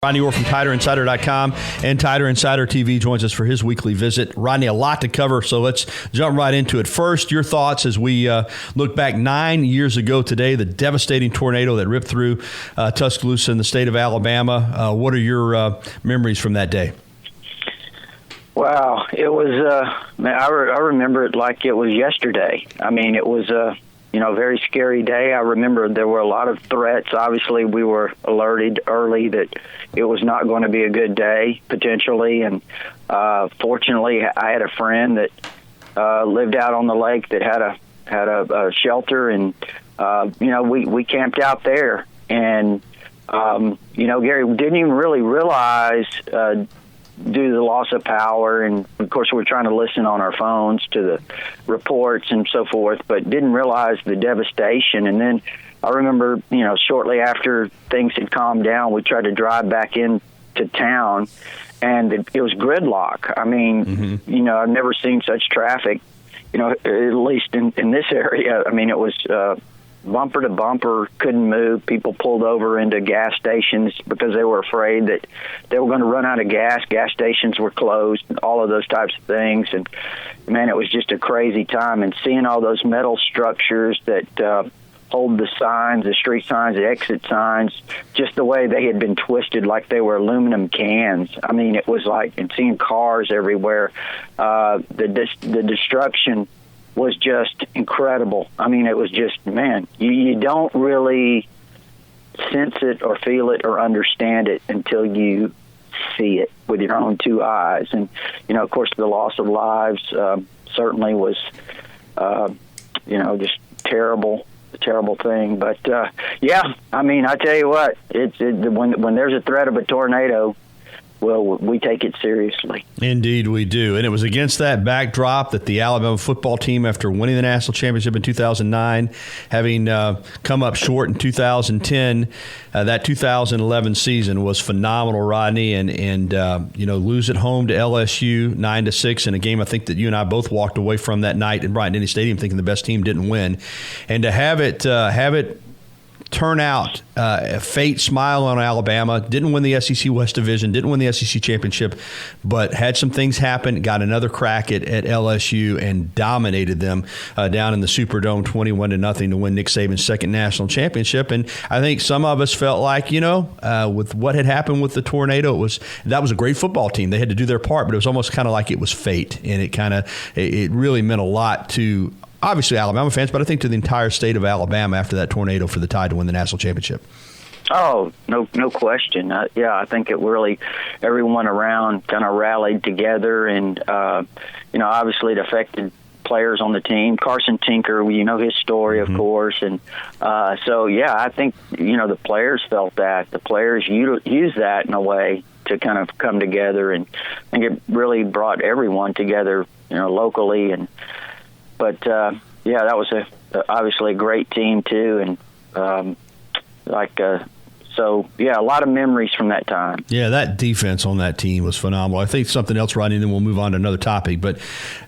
Rodney Orr from TiderInsider.com and Tider Insider TV joins us for his weekly visit. Rodney, a lot to cover, so let's jump right into it. First, your thoughts as we look back 9 years ago today, the devastating tornado that ripped through Tuscaloosa in the state of Alabama. What are your memories from that day? Wow, it was, I remember it like it was yesterday. I mean, it was a very scary day. I remember there were a lot of threats. Obviously, we were alerted early that it was not going to be a good day, potentially. And fortunately, I had a friend that lived out on the lake that had a shelter, and we camped out there. And Gary, we didn't even really realize due to the loss of power, and of course we're trying to listen on our phones to the reports and so forth, but didn't realize the devastation. And then I remember, shortly after things had calmed down, we tried to drive back into town, and it was gridlock. I mean, I've never seen such traffic, at least in this area. I mean, it was bumper to bumper, couldn't move. People pulled over into gas stations because they were afraid that they were going to run out of gas. Gas stations were closed, all of those types of things. And, man, it was just a crazy time. And seeing all those metal structures that hold the signs, the street signs, the exit signs, just the way they had been twisted like they were aluminum cans. I mean, it was like, and seeing cars everywhere, the destruction was just incredible. I mean, it was just, man, you don't really sense it or feel it or understand it until you see it with your own two eyes. And, of course, the loss of lives certainly was, just terrible thing. But, I mean, I tell you what, when there's a threat of a tornado, well, we take it seriously. Indeed, we do. And it was against that backdrop that the Alabama football team, after winning the national championship in 2009, having come up short in 2010, that 2011 season was phenomenal, Rodney, and lose at home to LSU 9-6 in a game I think that you and I both walked away from that night in Bryant-Denny Stadium thinking the best team didn't win. And to have it turn out, fate smile on Alabama, didn't win the SEC West Division, didn't win the SEC Championship, but had some things happen, got another crack at LSU and dominated them down in the Superdome 21-0 to win Nick Saban's second national championship. And I think some of us felt like, with what had happened with the tornado, that was a great football team. They had to do their part, but it was almost kind of like it was fate. And it really meant a lot to obviously Alabama fans, but I think to the entire state of Alabama after that tornado for the Tide to win the national championship. Oh, no question. I think it really, everyone around kind of rallied together, and, obviously it affected players on the team. Carson Tinker, his story, of course. And I think, the players felt that. The players used that in a way to kind of come together, and I think it really brought everyone together, locally. But that was obviously a great team too, and a lot of memories from that time. Yeah, that defense on that team was phenomenal. I think something else, Rodney, and then we'll move on to another topic. But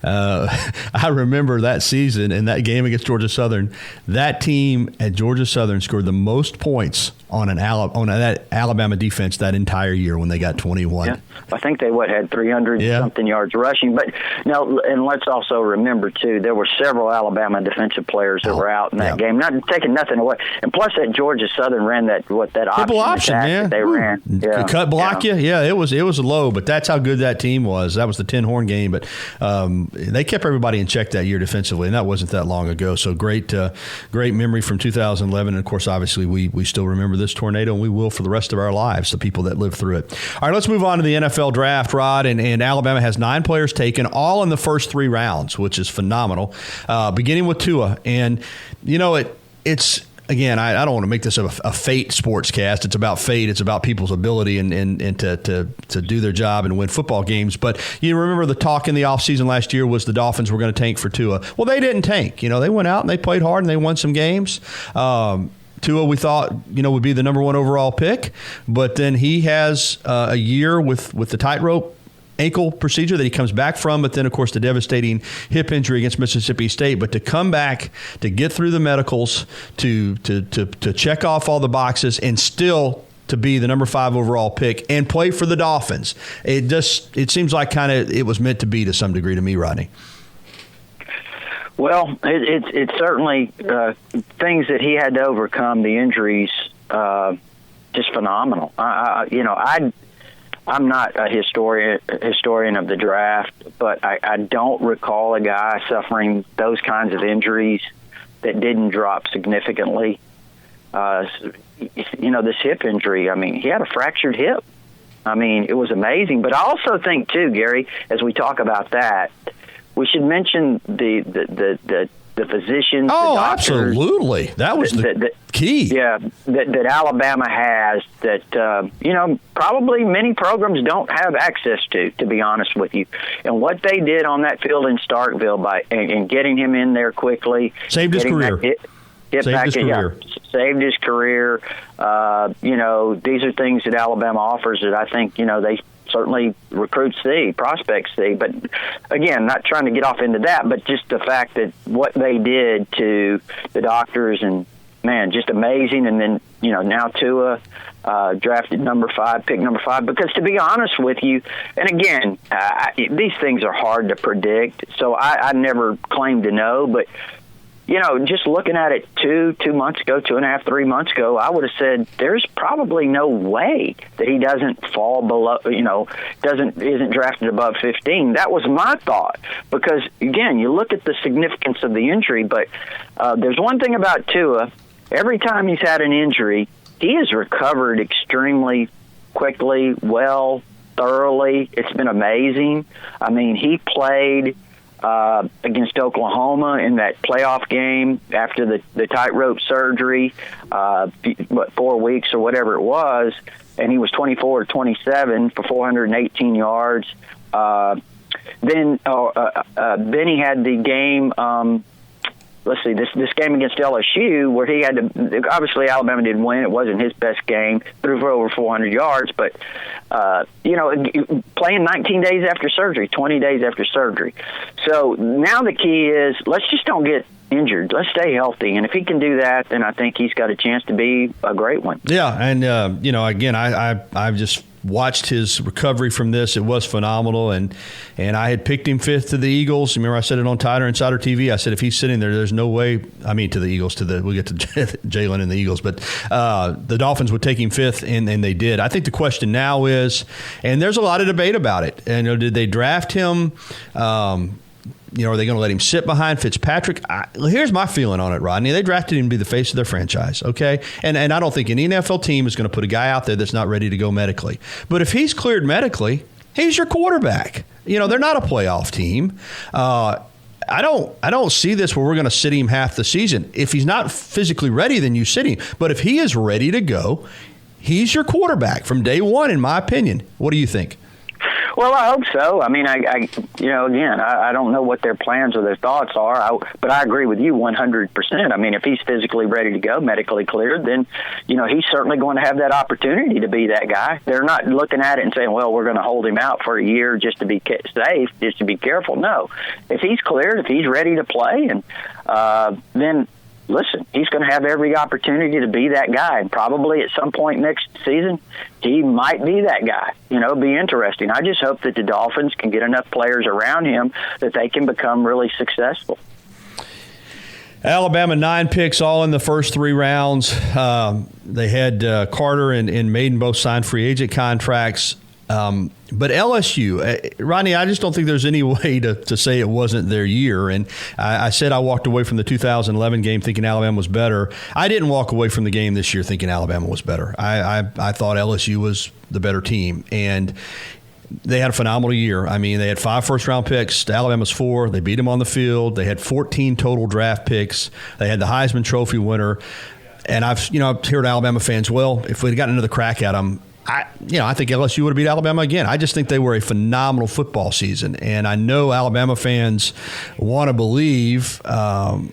I remember that season and that game against Georgia Southern. That team at Georgia Southern scored the most points on that Alabama defense that entire year when they got 21. Yeah. I think they had 300 something yards rushing. But now, and let's also remember too, there were several Alabama defensive players that were out in that game. Not taking nothing away, and plus that Georgia Southern ran that option that they ran. Yeah. Cut block you. Yeah, it was low, but that's how good that team was. That was the Tin Horn game, but they kept everybody in check that year defensively, and that wasn't that long ago. So great memory from 2011, and of course, obviously, we still remember this tornado, and we will for the rest of our lives, the people that lived through it. All right, let's move on to the NFL draft, Rod, and Alabama has 9 players taken, all in the first 3 rounds, which is phenomenal, beginning with Tua. And, it's again, I don't want to make this a fate sportscast. It's about fate. It's about people's ability and to do their job and win football games. But you remember the talk in the offseason last year was the Dolphins were going to tank for Tua. Well, they didn't tank. They went out and they played hard and they won some games. Tua, we thought, would be the number 1 overall pick, but then he has a year with the tightrope ankle procedure that he comes back from, but then, of course, the devastating hip injury against Mississippi State. But to come back, to get through the medicals, to check off all the boxes, and still to be the number 5 overall pick and play for the Dolphins. It seems like kind of it was meant to be to some degree to me, Rodney. Well, it's certainly things that he had to overcome. The injuries, just phenomenal. I'm not a historian of the draft, but I don't recall a guy suffering those kinds of injuries that didn't drop significantly. This hip injury, I mean, he had a fractured hip. I mean, it was amazing. But I also think, too, Gary, as we talk about that, we should mention the physicians, oh, the doctors. Absolutely. That was the key. Yeah, that Alabama has that, probably many programs don't have access to be honest with you. And what they did on that field in Starkville and getting him in there quickly. Saved his career. Saved his career. These are things that Alabama offers that I think, they certainly recruits see, prospects see. But again, not trying to get off into that, but just the fact that what they did to the doctors and, man, just amazing. And then, now Tua drafted number 5, pick number 5. Because to be honest with you, and again, these things are hard to predict, so I never claim to know, but just looking at it 2 months ago, 2.5, 3 months ago, I would have said there's probably no way that he doesn't fall below, isn't drafted above 15. That was my thought because, again, you look at the significance of the injury, but there's one thing about Tua. Every time he's had an injury, he has recovered extremely quickly, well, thoroughly. It's been amazing. I mean, he played against Oklahoma in that playoff game after the tightrope surgery, 4 weeks or whatever it was, and he was 24 or 27 for 418 yards. Then he had the game. Let's see, this game against LSU where he had to. Obviously, Alabama didn't win. It wasn't his best game. Threw for over 400 yards, but playing 19 days after surgery, 20 days after surgery. So now the key is let's just don't get injured. Let's stay healthy, and if he can do that, then I think he's got a chance to be a great one. Yeah, and again, I've just watched his recovery from this. It was phenomenal, and I had picked him 5th to the Eagles. Remember, I said it on Tider Insider TV. I said if he's sitting there, there's no way. I mean, to the Eagles. We'll get to Jalen and the Eagles, but the Dolphins would take him 5th, and they did. I think the question now is, and there's a lot of debate about it. And did they draft him? Are they going to let him sit behind Fitzpatrick? Here's my feeling on it, Rodney. They drafted him to be the face of their franchise, okay? And I don't think any NFL team is going to put a guy out there that's not ready to go medically. But if he's cleared medically, he's your quarterback. They're not a playoff team. I don't see this where we're going to sit him half the season. If he's not physically ready, then you sit him. But if he is ready to go, he's your quarterback from day one, in my opinion. What do you think? Well, I hope so. I mean, I don't know what their plans or their thoughts are, but I agree with you 100%. I mean, if he's physically ready to go, medically cleared, then, he's certainly going to have that opportunity to be that guy. They're not looking at it and saying, well, we're going to hold him out for a year just to be safe, just to be careful. No. If he's cleared, if he's ready to play, and then listen, he's going to have every opportunity to be that guy. And probably at some point next season, he might be that guy. It'll be interesting. I just hope that the Dolphins can get enough players around him that they can become really successful. Alabama, 9 picks, all in the first 3 rounds. They had Carter and Maiden both signed free agent contracts. But LSU, Rodney, I just don't think there's any way to say it wasn't their year. And I said I walked away from the 2011 game thinking Alabama was better. I didn't walk away from the game this year thinking Alabama was better. I thought LSU was the better team. And they had a phenomenal year. I mean, they had 5 first-round picks. Alabama's 4. They beat them on the field. They had 14 total draft picks. They had the Heisman Trophy winner. And I've heard Alabama fans, well, if we'd gotten another crack at them, I think LSU would have beat Alabama again. I just think they were a phenomenal football season. And I know Alabama fans want to believe, that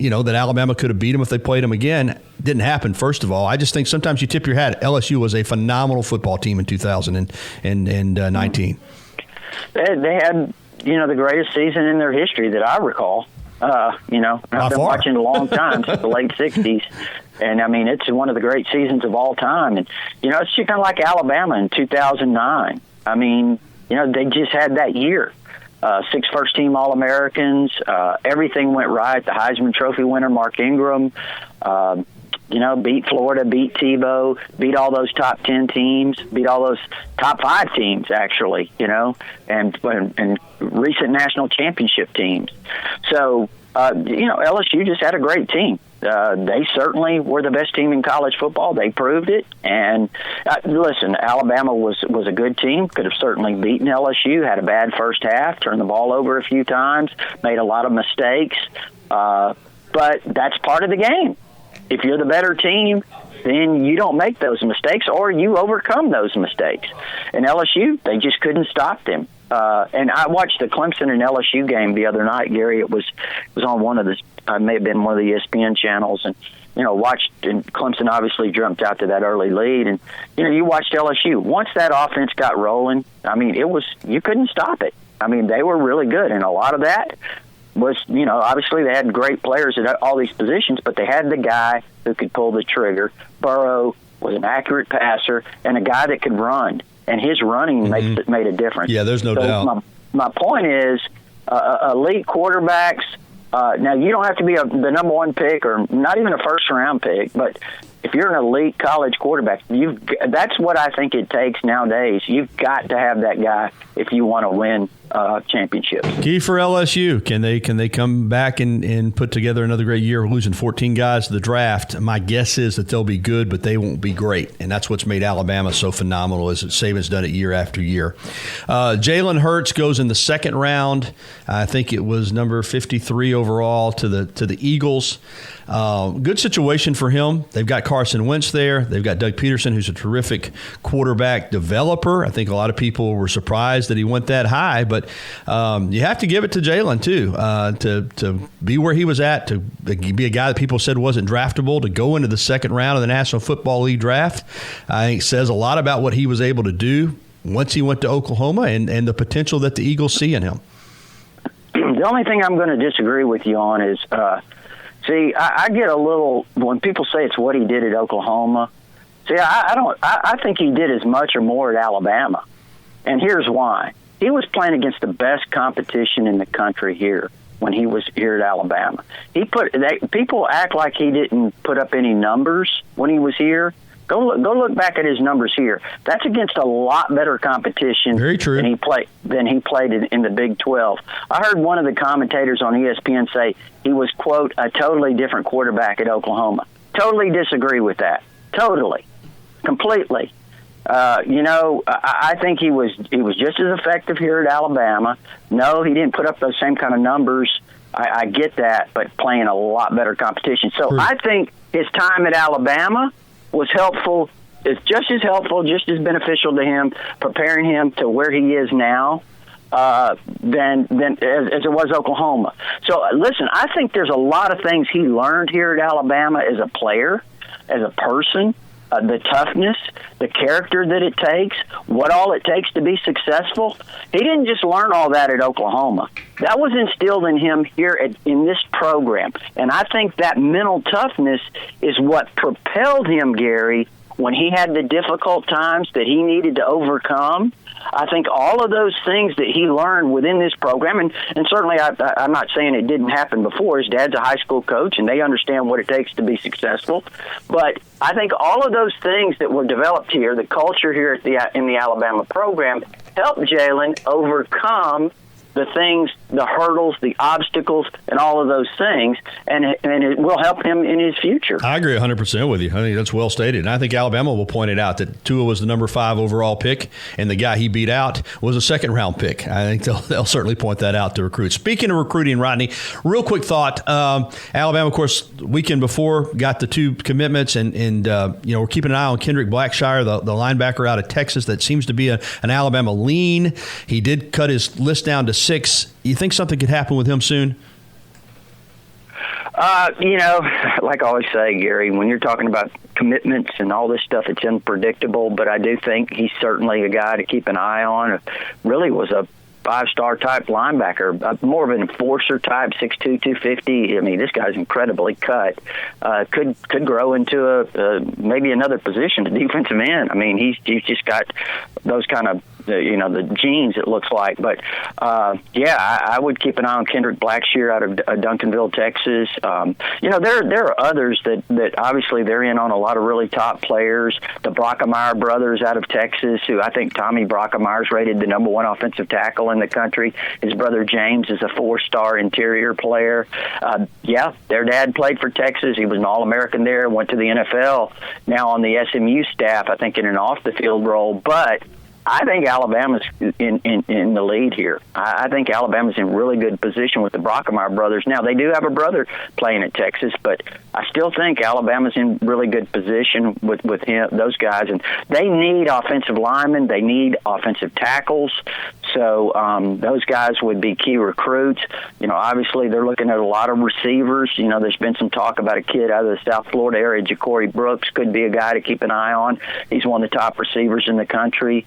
Alabama could have beat them if they played them again. Didn't happen, first of all. I just think sometimes you tip your hat. LSU was a phenomenal football team in 2019. They had, the greatest season in their history that I recall. I've been watching a long time, since the late 60s. And, I mean, it's one of the great seasons of all time. And, it's kind of like Alabama in 2009. I mean, they just had that year. 6 first-team All-Americans. Everything went right. The Heisman Trophy winner, Mark Ingram, beat Florida, beat Tebow, beat all those top 10 teams, beat all those top 5 teams, actually, and recent national championship teams. So, LSU just had a great team. They certainly were the best team in college football. They proved it. And listen, Alabama was a good team, could have certainly beaten LSU, had a bad first half, turned the ball over a few times, made a lot of mistakes. But that's part of the game. If you're the better team, then you don't make those mistakes or you overcome those mistakes. And LSU, they just couldn't stop them. And I watched the Clemson and LSU game the other night, Gary. It was on one of the may have been one of the ESPN channels, and watched. And Clemson obviously jumped out to that early lead, and you watched LSU. Once that offense got rolling, I mean, you couldn't stop it. I mean, they were really good, and a lot of that was obviously they had great players at all these positions, but they had the guy who could pull the trigger. Burrow was an accurate passer and a guy that could run. And his running made a difference. Yeah, there's no doubt. My point is, elite quarterbacks. Now, you don't have to be the number 1 pick or not even a first-round pick, but if you're an elite college quarterback, that's what I think it takes nowadays. You've got to have that guy if you want to win championships. Key for LSU. Can they come back and put together another great year? Losing 14 guys to the draft. My guess is that they'll be good, but they won't be great. And that's what's made Alabama so phenomenal, is that Saban's done it year after year. Jalen Hurts goes in the second round. I think it was number 53 overall to the Eagles. Good situation for him. They've got Carson Wentz there. They've got Doug Peterson, who's a terrific quarterback developer. I think a lot of people were surprised that he went that high, but you have to give it to Jalen, too, to be where he was at, to be a guy that people said wasn't draftable, to go into the second round of the National Football League draft. I think says a lot about what he was able to do once he went to Oklahoma and the potential that the Eagles see in him. The only thing I'm going to disagree with you on is see, I get a little when people say it's what he did at Oklahoma. See, I think he did as much or more at Alabama, and here's why. He was playing against the best competition in the country here when he was here at Alabama. People act like he didn't put up any numbers when he was here. Go look back at his numbers here. That's against a lot better competition. Very true. Than he played in the Big 12. I heard one of the commentators on ESPN say he was, quote, a totally different quarterback at Oklahoma. Totally disagree with that. Totally. Completely. I think he was just as effective here at Alabama. No, he didn't put up those same kind of numbers. I get that, but playing a lot better competition. So I think his time at Alabama was helpful. It's just as helpful, just as beneficial to him, preparing him to where he is now than as it was Oklahoma. So listen, I think there's a lot of things he learned here at Alabama as a player, as a person. The toughness, the character that it takes, what all it takes to be successful. He didn't just learn all that at Oklahoma. That was instilled in him here in this program. And I think that mental toughness is what propelled him, Gary, when he had the difficult times that he needed to overcome. I think all of those things that he learned within this program, and certainly I'm not saying it didn't happen before. His dad's a high school coach, and they understand what it takes to be successful. But I think all of those things that were developed here, the culture here in the Alabama program, helped Jalen overcome the things, the hurdles, the obstacles, and all of those things, and it will help him in his future. I agree 100% with you. I think that's well stated. And I think Alabama will point it out that Tua was the number 5 overall pick, and the guy he beat out was a second-round pick. I think they'll certainly point that out to recruits. Speaking of recruiting, Rodney, real quick thought. Alabama, of course, weekend before, got the 2 commitments, and we're keeping an eye on Kendrick Blackshire, the linebacker out of Texas that seems to be an Alabama lean. He did cut his list down to 6. You think something could happen with him soon? Like I always say, Gary, when you're talking about commitments and all this stuff, it's unpredictable. But I do think he's certainly a guy to keep an eye on. Really was a 5-star type linebacker, more of an enforcer type, 6'2", 250. I mean, this guy's incredibly cut. Could grow into maybe another position, the defensive end. I mean, he's just got those kind of the genes, it looks like. But I would keep an eye on Kendrick Blackshear out of Duncanville, Texas. There are others that obviously they're in on a lot of really top players. The Brockemeyer brothers out of Texas, who I think Tommy Brockemeyer's rated the number 1 offensive tackle in the country. His brother James is a 4-star interior player. Their dad played for Texas. He was an All-American there, went to the NFL, now on the SMU staff, I think in an off-the-field role. But I think Alabama's in the lead here. I think Alabama's in really good position with the Brockemeyer brothers. Now, they do have a brother playing at Texas, but I still think Alabama's in really good position with those guys. And they need offensive linemen. They need offensive tackles. So those guys would be key recruits. Obviously they're looking at a lot of receivers. There's been some talk about a kid out of the South Florida area, Ja'Cory Brooks, could be a guy to keep an eye on. He's one of the top receivers in the country.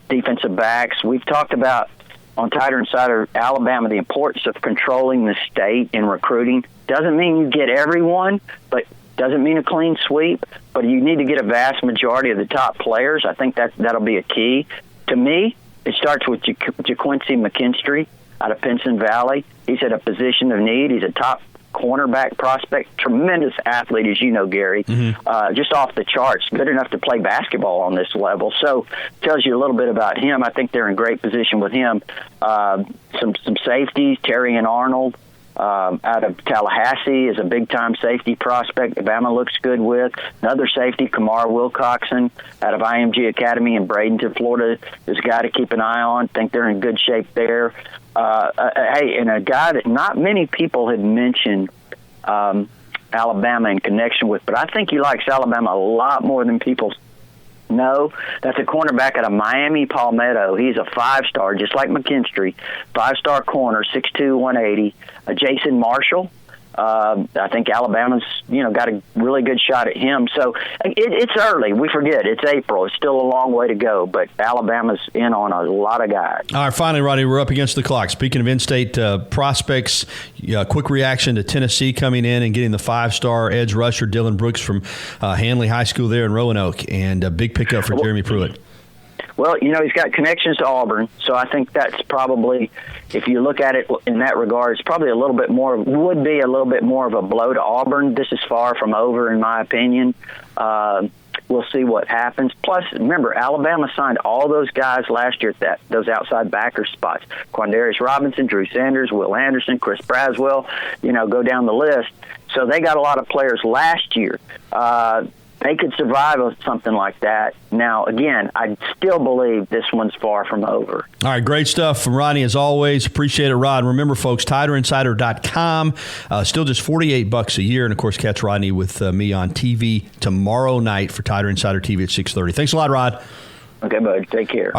Defensive backs. We've talked about on Tighter Insider Alabama the importance of controlling the state in recruiting. Doesn't mean you get everyone, but doesn't mean a clean sweep. But you need to get a vast majority of the top players. I think that'll be a key. To me, it starts with JaQuincy McKinstry out of Pinson Valley. He's at a position of need. He's a top cornerback prospect, tremendous athlete, as you know, Gary, just off the charts, good enough to play basketball on this level. So tells you a little bit about him. I think they're in great position with him. Some safeties, Terry and Arnold out of Tallahassee is a big-time safety prospect Alabama looks good with. Another safety, Kamar Wilcoxon out of IMG Academy in Bradenton, Florida, is a guy to keep an eye on. Think they're in good shape there. And a guy that not many people had mentioned Alabama in connection with, but I think he likes Alabama a lot more than people know. That's a cornerback out of Miami, Palmetto. He's a 5-star, just like McKinstry, 5-star corner, 6'2", 180. Jason Marshall. I think Alabama's, got a really good shot at him. So it's early. We forget. It's April. It's still a long way to go, but Alabama's in on a lot of guys. All right, finally, Rodney, we're up against the clock. Speaking of in-state prospects, quick reaction to Tennessee coming in and getting the 5-star edge rusher Dylan Brooks from Hanley High School there in Roanoke, and a big pickup for Jeremy Pruitt. Well, he's got connections to Auburn, so I think that's probably, if you look at it in that regard, it's probably would be a little bit more of a blow to Auburn. This is far from over, in my opinion. We'll see what happens. Plus, remember, Alabama signed all those guys last year at those outside backer spots. Quandarius Robinson, Drew Sanders, Will Anderson, Chris Braswell, go down the list. So they got a lot of players last year. They could survive something like that. Now, again, I still believe this one's far from over. All right, great stuff from Rodney as always. Appreciate it, Rod. Remember, folks, TighterInsider.com. Still just $48 a year. And, of course, catch Rodney with me on TV tomorrow night for Tighter Insider TV at 6:30. Thanks a lot, Rod. Okay, bud. Take care.